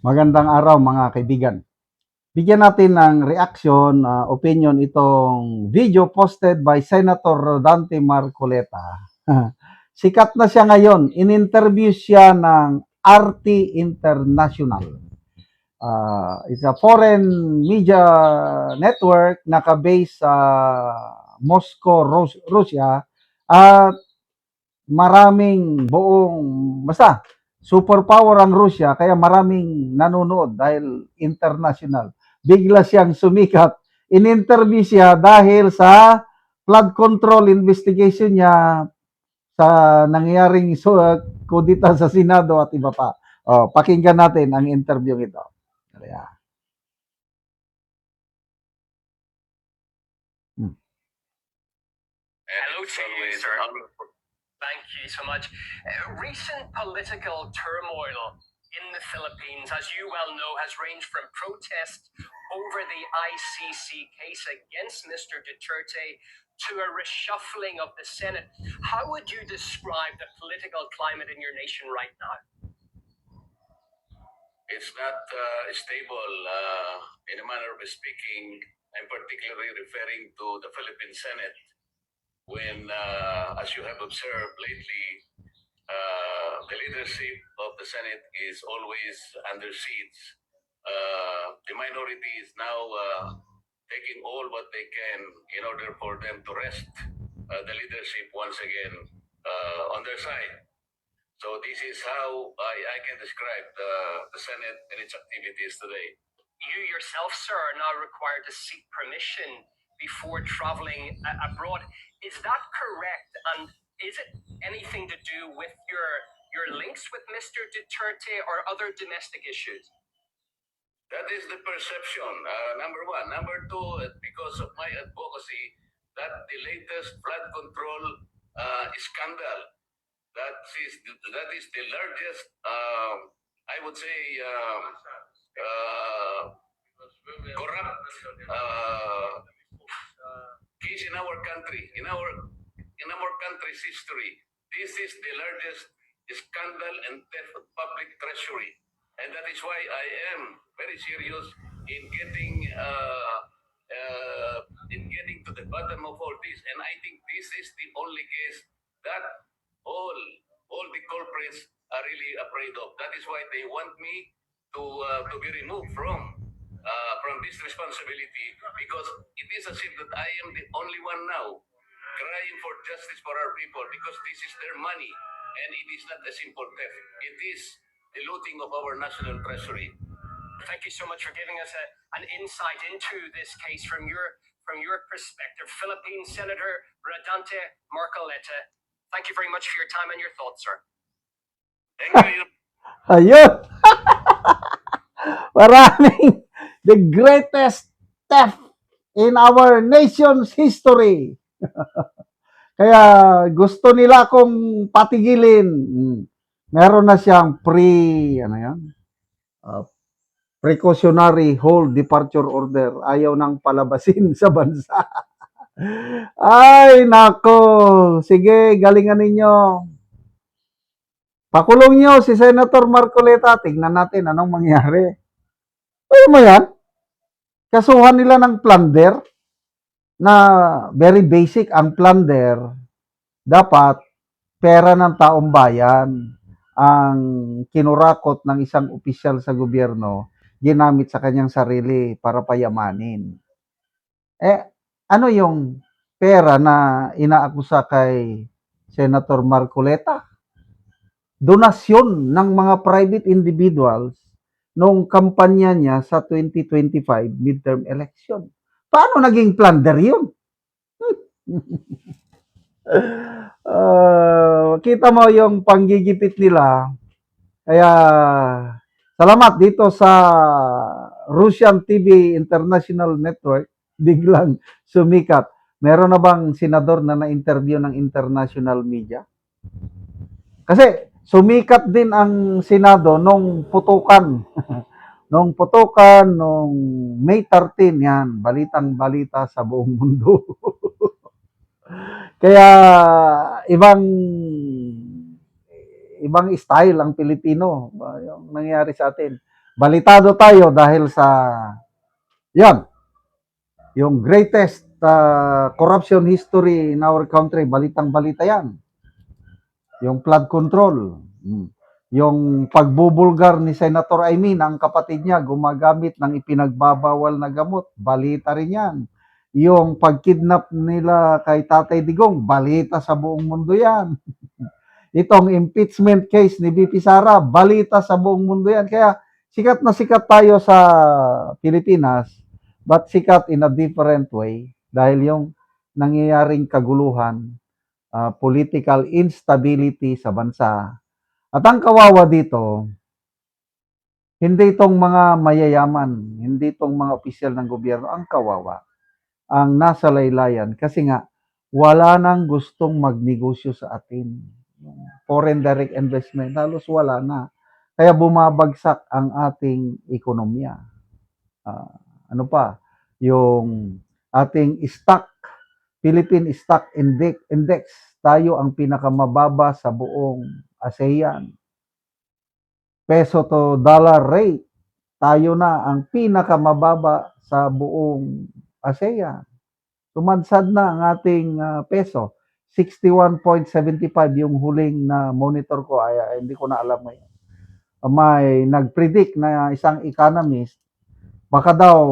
Magandang araw mga kaibigan. Bigyan natin ng reaction, opinion itong video posted by Senator Rodante Marcoleta. Sikat na siya ngayon. In-interview siya ng RT International. It's a foreign media network naka-base sa Moscow, Russia. At maraming basta superpower ang Russia, kaya maraming nanonood dahil international. Bigla siyang sumikat. In-interview siya dahil sa flood control investigation niya sa nangyaring kudita sa Senado at iba pa. Pakinggan natin ang interview ito. Kaya. Hello to you, sir. Thank you so much. Recent political turmoil in the Philippines, as you well know, has ranged from protest over the ICC case against Mr. Duterte to a reshuffling of the Senate. How would you describe the political climate in your nation right now? It's not stable in a manner of speaking. I'm particularly referring to the Philippine Senate when, as you have observed lately, the leadership of the Senate is always under siege. The minority is now taking all what they can in order for them to wrest the leadership once again on their side. So this is how I can describe the Senate and its activities today. You yourself, sir, are now required to seek permission before traveling abroad. Is that correct? And is it anything to do with your links with Mr. Duterte or other domestic issues? That is the perception, number one. Number two, because of my advocacy, that the latest flood control scandal, that is the largest, I would say, corrupt case in our country, in our country's history. This is the largest scandal and theft of public treasury, and that is why I am very serious in getting to the bottom of all this. And I think this is the only case that all the culprits are really afraid of. That is why they want me to be removed from this responsibility, because it is as if that I am the only one now crying for justice for our people, because this is their money and it is not a simple theft. It is the looting of our national treasury. Thank you so much for giving us an insight into this case from your perspective. Philippine Senator Rodante Marcoleta, thank you very much for your time and your thoughts, sir. Thank you. Ayun! Maraming the greatest theft in our nation's history. Kaya gusto nila akong patigilin. Meron na siyang precautionary hold departure order. Ayaw nang palabasin sa bansa. Ay, nako. Sige, galingan ninyo. Pakulong nyo si Senator Marcoleta. Tingnan natin anong mangyari. Ano mo yan? Kasuhan nila ng plunder na very basic. Ang plunder, dapat pera ng taong bayan ang kinurakot ng isang opisyal sa gobyerno, ginamit sa kanyang sarili para payamanin. Ano yung pera na inaakusa kay Senator Marcoleta? Donasyon ng mga private individuals noong kampanya niya sa 2025 midterm election. Paano naging plunder yun? Kita mo yung panggigipit nila. Kaya salamat dito sa Russian TV International Network, biglang sumikat. Meron na bang senador na na-interview ng international media? Kasi sumikat din ang Senado nung putukan. Nung May 13 yan, balitang-balita sa buong mundo. Kaya ibang style ang Pilipino yung nangyari sa atin. Balitado tayo dahil sa yan, yung greatest corruption history in our country, balitang-balita yan. Yung flood control. Yung pagbubulgar ni Senator Aimee, ang kapatid niya, gumagamit ng ipinagbabawal na gamot. Balita rin yan. Yung pagkidnap nila kay Tatay Digong, balita sa buong mundo yan. Itong impeachment case ni BP Sara, balita sa buong mundo yan. Kaya sikat na sikat tayo sa Pilipinas, but sikat in a different way dahil yung nangyayaring kaguluhan, political instability sa bansa. At ang kawawa dito, hindi itong mga mayayaman, hindi itong mga opisyal ng gobyerno ang kawawa, ang nasa laylayan. Kasi nga, wala nang gustong magnegosyo sa atin. Foreign direct investment, halos wala na. Kaya bumabagsak ang ating ekonomiya. Ano pa? Yung ating stock, Philippine Stock Index, tayo ang pinakamababa sa buong ASEAN. Peso to dollar rate, tayo na ang pinakamababa sa buong ASEAN. Tumansad na ang ating peso. 61.75 yung huling na monitor ko, ay hindi ko na alam ngayon. May nag-predict na isang economist, baka daw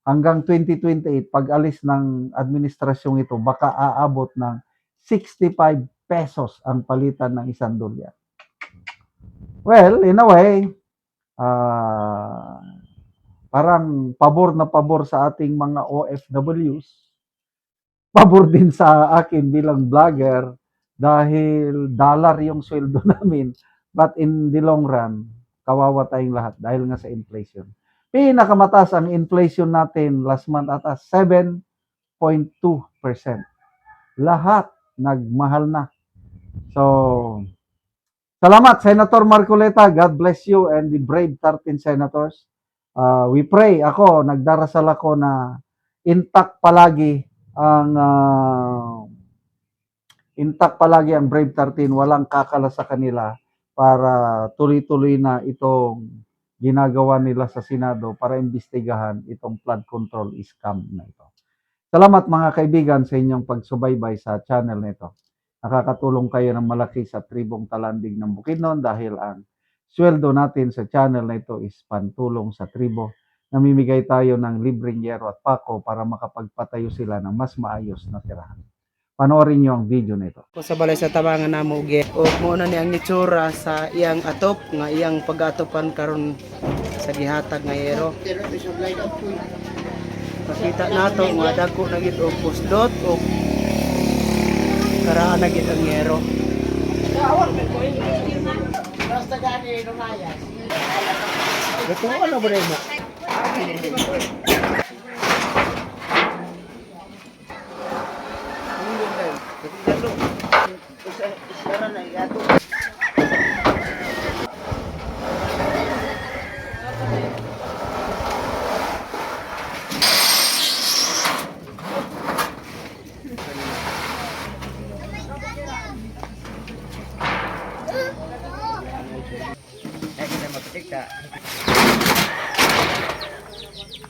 hanggang 2028, pag alis ng administrasyong ito, baka aabot ng 65 pesos ang palitan ng $1. Well, in a way, parang pabor na pabor sa ating mga OFWs. Pabor din sa akin bilang vlogger dahil dollar yung sweldo namin. But in the long run, kawawa tayong lahat dahil nga sa inflation. Pinakamataas ang inflation natin last month at 7.2%. Lahat nagmahal na. So, salamat, Senator Marcoleta. God bless you and the brave 13 senators. We pray, nagdarasal ako na intact palagi ang brave 13. Walang kakala sa kanila para tuloy-tuloy na itong ginagawa nila sa Senado para imbestigahan itong flood control scam na ito. Salamat mga kaibigan sa inyong pagsubaybay sa channel nito. Nakakatulong kayo ng malaki sa tribong Talandig ng Bukidnon dahil ang sweldo natin sa channel na ito is pantulong sa tribo. Namimigay tayo ng libreng yero at pako para makapagpatayo sila ng mas maayos na tirahan. Panoorin nyo ang video nito. Ko sa balay sa tabangan na mo ge o mo na ni ang itsura sa iyang atop nga iyang pag-atopan karon sa gihatag nga yero. Makita nato nga dagko na gid og pusdot o karaan na gid ang yero. Basta gani lumayas. Ito ano ba mo?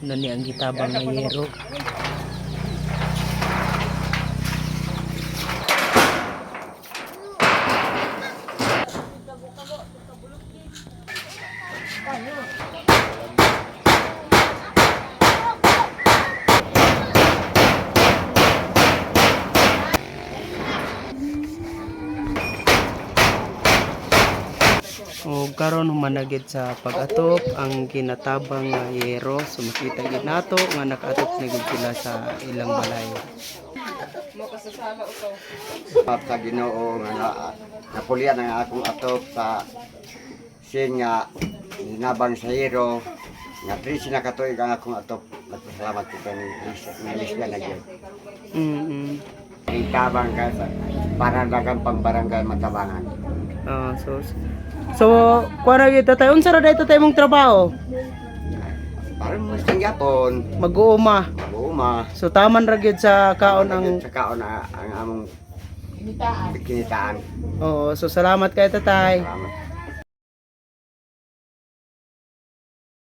Ano ni ang gitabang nga yero? O karon humanagid sa pag-atop ang kinatabang nga yero, so makita gid nato nga nakaatop na gid sila sa ilang balay. Sa Ginoo nga napulian ang akong atop sa sin nga nabang sa hero nga 13 na katuig ang akong atop. Nagpasalamat ko kani Lisga na gyud. Ang tabang ka para dagang pang barangay Matabangan. So kuha na gid tatay, unsa ra dayto tay mong trabaho? Parang mo sa Japon, Mag-uuma. Uma, So taman ra gid sa kaon ang sa kaon ang among kinitaan. Oo, so salamat kay tatay. Salamat.